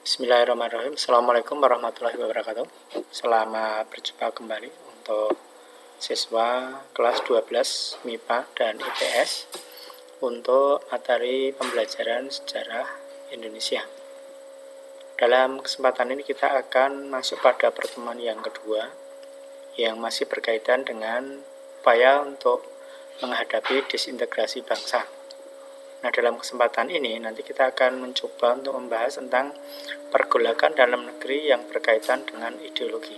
Bismillahirrahmanirrahim. Assalamualaikum warahmatullahi wabarakatuh. Selamat berjumpa kembali untuk siswa kelas 12 MIPA dan IPS untuk materi pembelajaran sejarah Indonesia. Dalam kesempatan ini kita akan masuk pada pertemuan yang kedua yang masih berkaitan dengan upaya untuk menghadapi disintegrasi bangsa. Nah, dalam kesempatan ini nanti kita akan mencoba untuk membahas tentang pergolakan dalam negeri yang berkaitan dengan ideologi.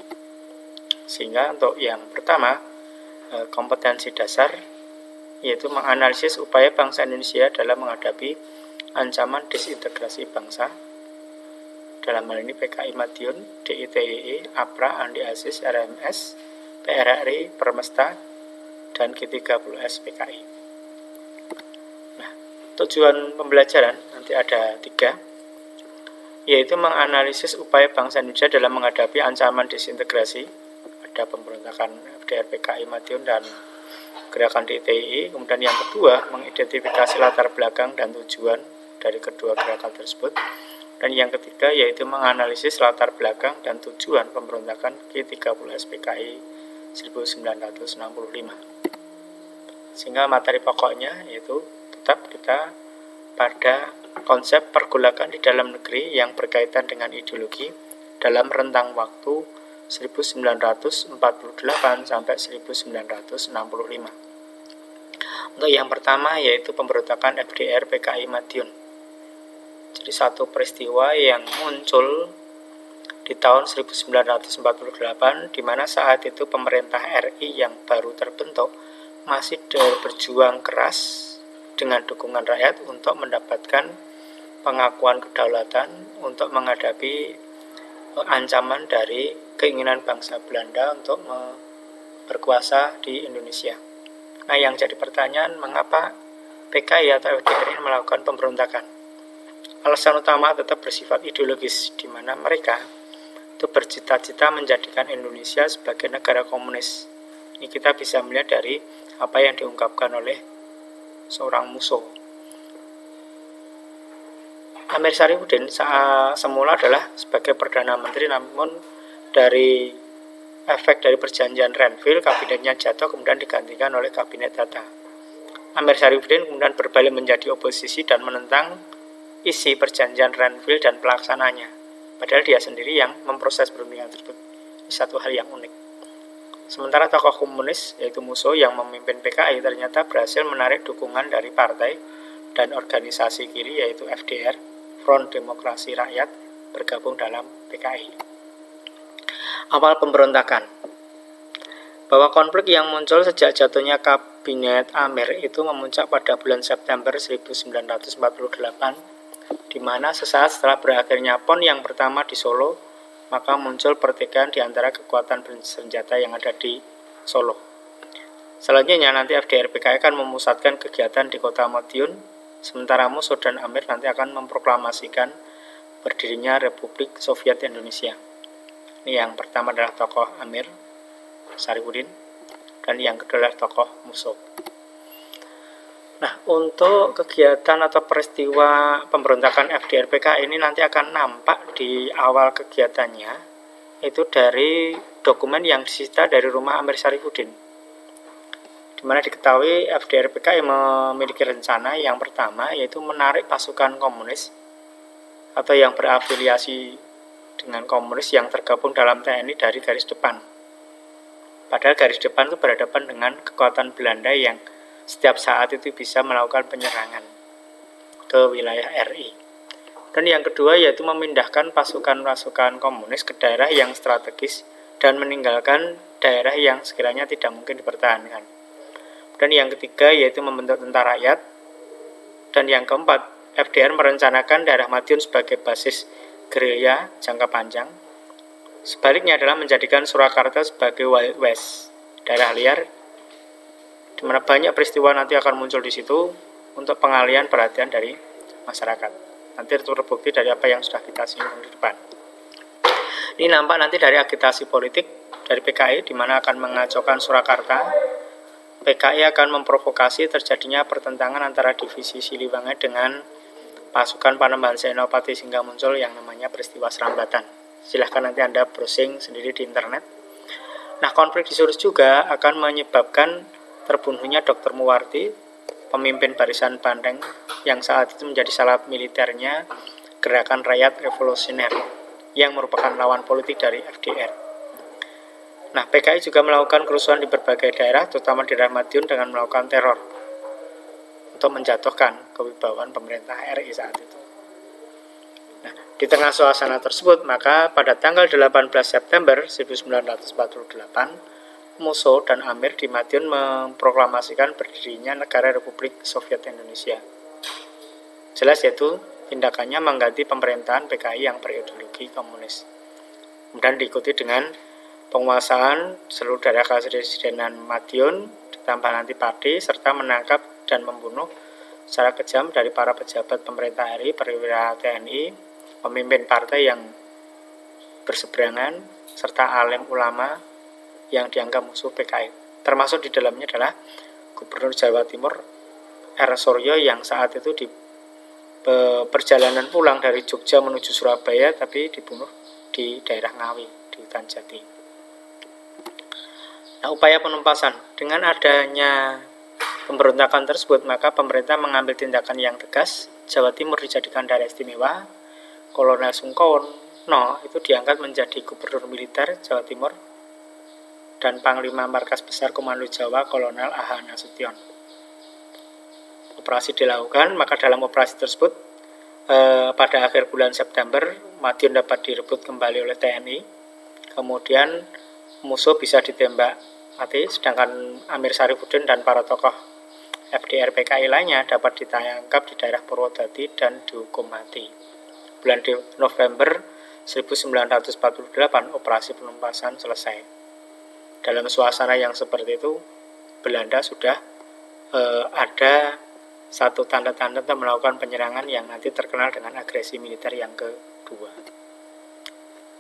Sehingga untuk yang pertama, kompetensi dasar, yaitu menganalisis upaya bangsa Indonesia dalam menghadapi ancaman disintegrasi bangsa. Dalam hal ini PKI Madiun, DITII, APRA, Andi Aziz, RMS, PRRI, Permesta, dan G30S PKI. Tujuan pembelajaran nanti ada 3, yaitu menganalisis upaya bangsa Indonesia dalam menghadapi ancaman disintegrasi. Ada pemberontakan FDR PKI Madiun dan gerakan DITII. Kemudian yang kedua, mengidentifikasi latar belakang dan tujuan dari kedua gerakan tersebut. Dan yang ketiga, yaitu menganalisis latar belakang dan tujuan pemberontakan G30S PKI 1965. Sehingga materi pokoknya yaitu tetap kita pada konsep pergolakan di dalam negeri yang berkaitan dengan ideologi dalam rentang waktu 1948 sampai 1965. Untuk yang pertama yaitu pemberontakan FDR PKI Madiun. Jadi satu peristiwa yang muncul di tahun 1948 di mana saat itu pemerintah RI yang baru terbentuk masih berjuang keras dengan dukungan rakyat untuk mendapatkan pengakuan kedaulatan untuk menghadapi ancaman dari keinginan bangsa Belanda untuk berkuasa di Indonesia. Nah, yang jadi pertanyaan, mengapa PKI atau FDR ini melakukan pemberontakan? Alasan utama tetap bersifat ideologis, di mana mereka itu bercita-cita menjadikan Indonesia sebagai negara komunis. Ini kita bisa melihat dari apa yang diungkapkan oleh seorang musuh. Amir Syarifuddin semula adalah sebagai Perdana Menteri, namun dari efek dari perjanjian Renville, kabinetnya jatuh kemudian digantikan oleh kabinet Hatta. Amir Syarifuddin kemudian berbalik menjadi oposisi dan menentang isi perjanjian Renville dan pelaksananya. Padahal dia sendiri yang memproses perundingan tersebut. Ini satu hal yang unik. Sementara tokoh komunis, yaitu Musso yang memimpin PKI, ternyata berhasil menarik dukungan dari partai dan organisasi kiri, yaitu FDR, Front Demokrasi Rakyat, bergabung dalam PKI. Awal pemberontakan. Bahwa konflik yang muncul sejak jatuhnya kabinet Amir itu memuncak pada bulan September 1948, di mana sesaat setelah berakhirnya PON yang pertama di Solo, maka muncul pertikaian di antara kekuatan bersenjata yang ada di Solo. Selanjutnya nanti FDR PKI akan memusatkan kegiatan di kota Madiun, sementara Musso dan Amir nanti akan memproklamasikan berdirinya Republik Soviet Indonesia. Ini yang pertama adalah tokoh Amir Syarifuddin, dan yang kedua adalah tokoh Musso. Nah, untuk kegiatan atau peristiwa pemberontakan FDR PKI ini nanti akan nampak di awal kegiatannya, itu dari dokumen yang disita dari rumah Amir Syarifuddin, di mana diketahui FDR PKI memiliki rencana yang pertama, yaitu menarik pasukan komunis atau yang berafiliasi dengan komunis yang tergabung dalam TNI dari garis depan. Padahal garis depan itu berhadapan dengan kekuatan Belanda yang setiap saat itu bisa melakukan penyerangan ke wilayah RI. Dan yang kedua yaitu memindahkan pasukan-pasukan komunis ke daerah yang strategis dan meninggalkan daerah yang sekiranya tidak mungkin dipertahankan. Dan yang ketiga yaitu membentuk tentara rakyat. Dan yang keempat, FDR merencanakan daerah Madiun sebagai basis gerilya jangka panjang. Sebaliknya adalah menjadikan Surakarta sebagai Wild West, daerah liar, di mana banyak peristiwa nanti akan muncul di situ untuk pengalihan perhatian dari masyarakat. Nanti terbukti dari apa yang sudah kita singgung di depan. Ini nampak nanti dari agitasi politik dari PKI, di mana akan mengacaukan Surakarta. PKI akan memprovokasi terjadinya pertentangan antara divisi Siliwangi dengan pasukan Panembahan Senopati sehingga muncul yang namanya peristiwa Serambatan. Silahkan nanti Anda browsing sendiri di internet. Nah, konflik di Surus juga akan menyebabkan terbunuhnya Dr. Muwarti, pemimpin Barisan Bandeng yang saat itu menjadi sayap militernya Gerakan Rakyat Revolusioner yang merupakan lawan politik dari FDR. Nah, PKI juga melakukan kerusuhan di berbagai daerah, terutama di daerah Madiun dengan melakukan teror untuk menjatuhkan kewibawaan pemerintah RI saat itu. Nah, di tengah suasana tersebut, maka pada tanggal 18 September 1948, Musso dan Amir di Madiun memproklamasikan berdirinya Negara Republik Soviet Indonesia. Jelas yaitu tindakannya mengganti pemerintahan PKI yang berideologi komunis. Kemudian diikuti dengan penguasaan seluruh daerah kepresidenan Madiun, ditambah nanti Pati, serta menangkap dan membunuh secara kejam dari para pejabat pemerintah RI, perwira TNI, pemimpin partai yang berseberangan, serta alim ulama yang dianggap musuh PKI. Termasuk di dalamnya adalah Gubernur Jawa Timur R. Suryo yang saat itu di perjalanan pulang dari Jogja menuju Surabaya tapi dibunuh di daerah Ngawi, di hutan jati. Nah, upaya penumpasan. Dengan adanya pemberontakan tersebut, maka pemerintah mengambil tindakan yang tegas. Jawa Timur dijadikan daerah istimewa. Kolonel Sungkono itu diangkat menjadi gubernur militer Jawa Timur dan Panglima Markas Besar Komando Jawa Kolonel A.H. Nasution. Operasi dilakukan, maka dalam operasi tersebut pada akhir bulan September Madiun dapat direbut kembali oleh TNI. Kemudian musuh bisa ditembak mati, sedangkan Amir Syarifuddin dan para tokoh FDR PKI lainnya dapat ditangkap di daerah Purwodadi dan dihukum mati. Bulan November 1948 operasi penumpasan selesai. Dalam suasana yang seperti itu, Belanda sudah ada satu tanda-tanda melakukan penyerangan yang nanti terkenal dengan agresi militer yang kedua.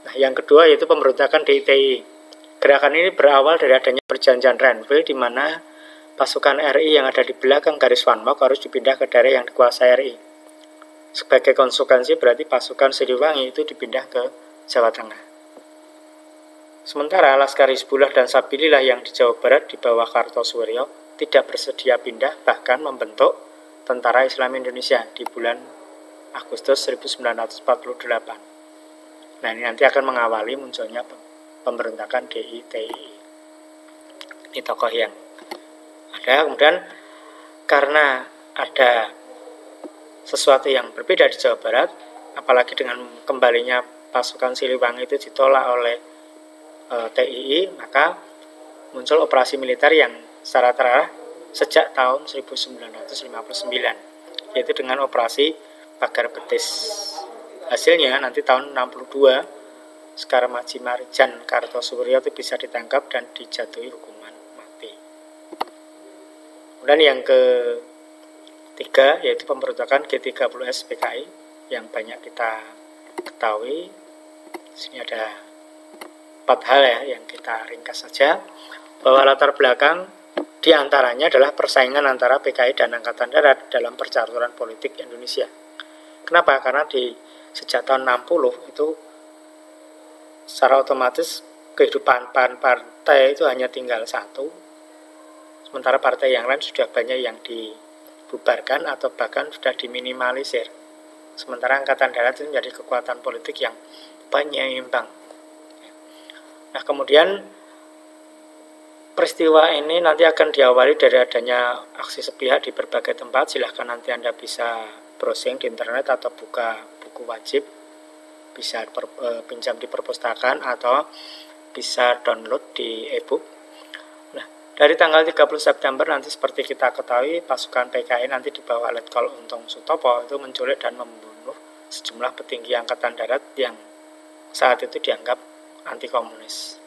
Nah, yang kedua yaitu pemberontakan DITI. Gerakan ini berawal dari adanya perjanjian Renville di mana pasukan RI yang ada di belakang garis Wanmok harus dipindah ke daerah yang dikuasai RI. Sebagai konsekuensi berarti pasukan Siliwangi itu dipindah ke Jawa Tengah. Sementara Laskar Hizbullah dan Sabilillah yang di Jawa Barat di bawah Kartosuwiryo tidak bersedia pindah, bahkan membentuk Tentara Islam Indonesia di bulan Agustus 1948. Nah, ini nanti akan mengawali munculnya pemberontakan DITI. Ini tokoh yang ada. Kemudian karena ada sesuatu yang berbeda di Jawa Barat, apalagi dengan kembalinya pasukan Siliwangi itu ditolak oleh TII, maka muncul operasi militer yang secara terarah sejak tahun 1959, yaitu dengan operasi Pagar Betis. Hasilnya nanti tahun 62 Sekar Maji Marijan Kartosuwiryo itu bisa ditangkap dan dijatuhi hukuman mati. Kemudian yang ketiga yaitu pemberontakan G30S PKI yang banyak kita ketahui. Di sini ada 4 hal ya yang kita ringkas saja. Bahwa latar belakang diantaranya adalah persaingan antara PKI dan Angkatan Darat dalam percaturan politik Indonesia. Kenapa? Karena sejak tahun 60 itu secara otomatis kehidupan partai itu hanya tinggal satu, sementara partai yang lain sudah banyak yang dibubarkan atau bahkan sudah diminimalisir. Sementara Angkatan Darat itu menjadi kekuatan politik yang penyeimbang. Nah, kemudian peristiwa ini nanti akan diawali dari adanya aksi sepihak di berbagai tempat. Silahkan nanti Anda bisa browsing di internet atau buka buku wajib, bisa pinjam di perpustakaan atau bisa download di e-book. Nah, dari tanggal 30 September nanti seperti kita ketahui pasukan PKI nanti di bawah Letkol Untung Sutopo itu menculik dan membunuh sejumlah petinggi Angkatan Darat yang saat itu dianggap anti komunis.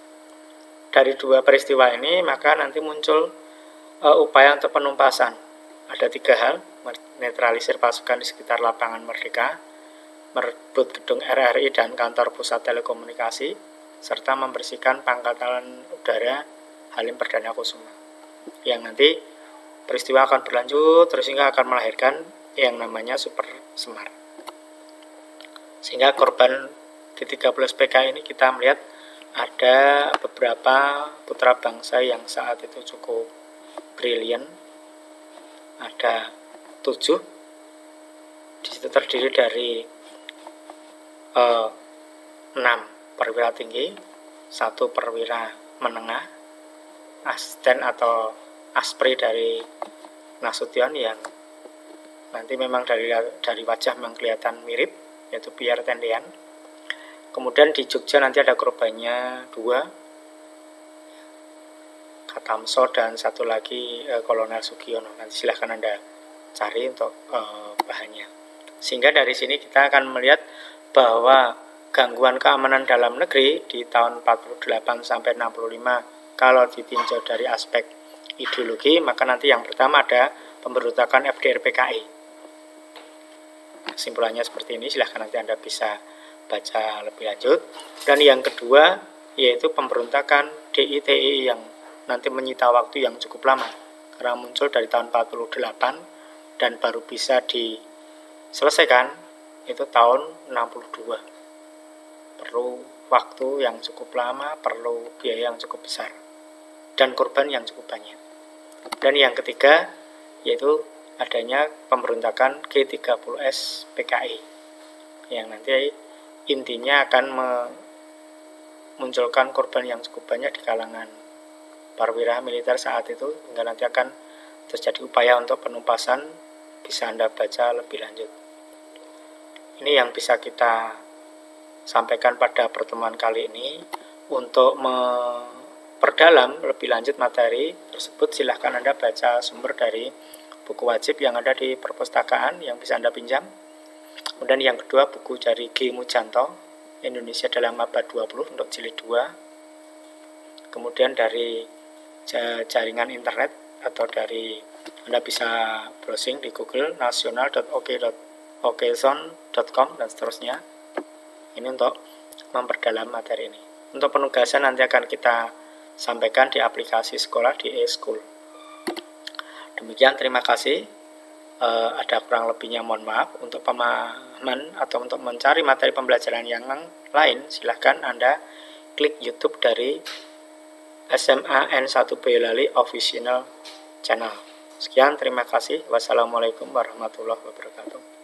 Dari dua peristiwa ini maka nanti muncul upaya untuk penumpasan. Ada 3 hal: netralisir pasukan di sekitar lapangan Merdeka, merebut gedung RRI dan kantor pusat telekomunikasi, serta membersihkan pangkatan udara Halim Perdana Kusuma. Yang nanti peristiwa akan berlanjut terus hingga akan melahirkan yang namanya Super Semar. Sehingga korban G30 SPK ini kita melihat ada beberapa putra bangsa yang saat itu cukup brilian. Ada 7. Di situ terdiri dari 6 perwira tinggi, 1 perwira menengah, asisten atau aspri dari Nasution yang nanti memang dari wajah memang kelihatan mirip, yaitu Pierre Tendean. Kemudian di Jogja nanti ada korbannya 2, Katamso, dan 1 lagi Kolonel Sugiono. Nanti silahkan Anda cari untuk bahannya. Sehingga dari sini kita akan melihat bahwa gangguan keamanan dalam negeri di tahun 48 sampai 65 kalau ditinjau dari aspek ideologi, maka nanti yang pertama ada pemberontakan FDR PKI. Kesimpulannya seperti ini, silahkan nanti Anda bisa baca lebih lanjut. Dan yang kedua yaitu pemberontakan DITI yang nanti menyita waktu yang cukup lama karena muncul dari tahun 48 dan baru bisa diselesaikan itu tahun 62. Perlu waktu yang cukup lama, perlu biaya yang cukup besar dan korban yang cukup banyak. Dan yang ketiga yaitu adanya pemberontakan G30S PKI yang nanti intinya akan memunculkan korban yang cukup banyak di kalangan perwira militer saat itu, hingga nanti akan terjadi upaya untuk penumpasan. Bisa Anda baca lebih lanjut. Ini yang bisa kita sampaikan pada pertemuan kali ini. Untuk memperdalam lebih lanjut materi tersebut, silahkan Anda baca sumber dari buku wajib yang ada di perpustakaan yang bisa Anda pinjam. Kemudian yang kedua, buku dari G. Mujanto, Indonesia dalam Abad 20 untuk jilid 2. Kemudian dari jaringan internet atau dari Anda bisa browsing di Google nasional.ok.okzone.com dan seterusnya. Ini untuk memperdalam materi ini. Untuk penugasan nanti akan kita sampaikan di aplikasi sekolah di eSchool. Demikian, terima kasih. Ada kurang lebihnya mohon maaf. Untuk pemahaman atau untuk mencari materi pembelajaran yang lain, silahkan Anda klik YouTube dari SMA N1 Boyolali Official Channel. Sekian, terima kasih. Wassalamualaikum warahmatullahi wabarakatuh.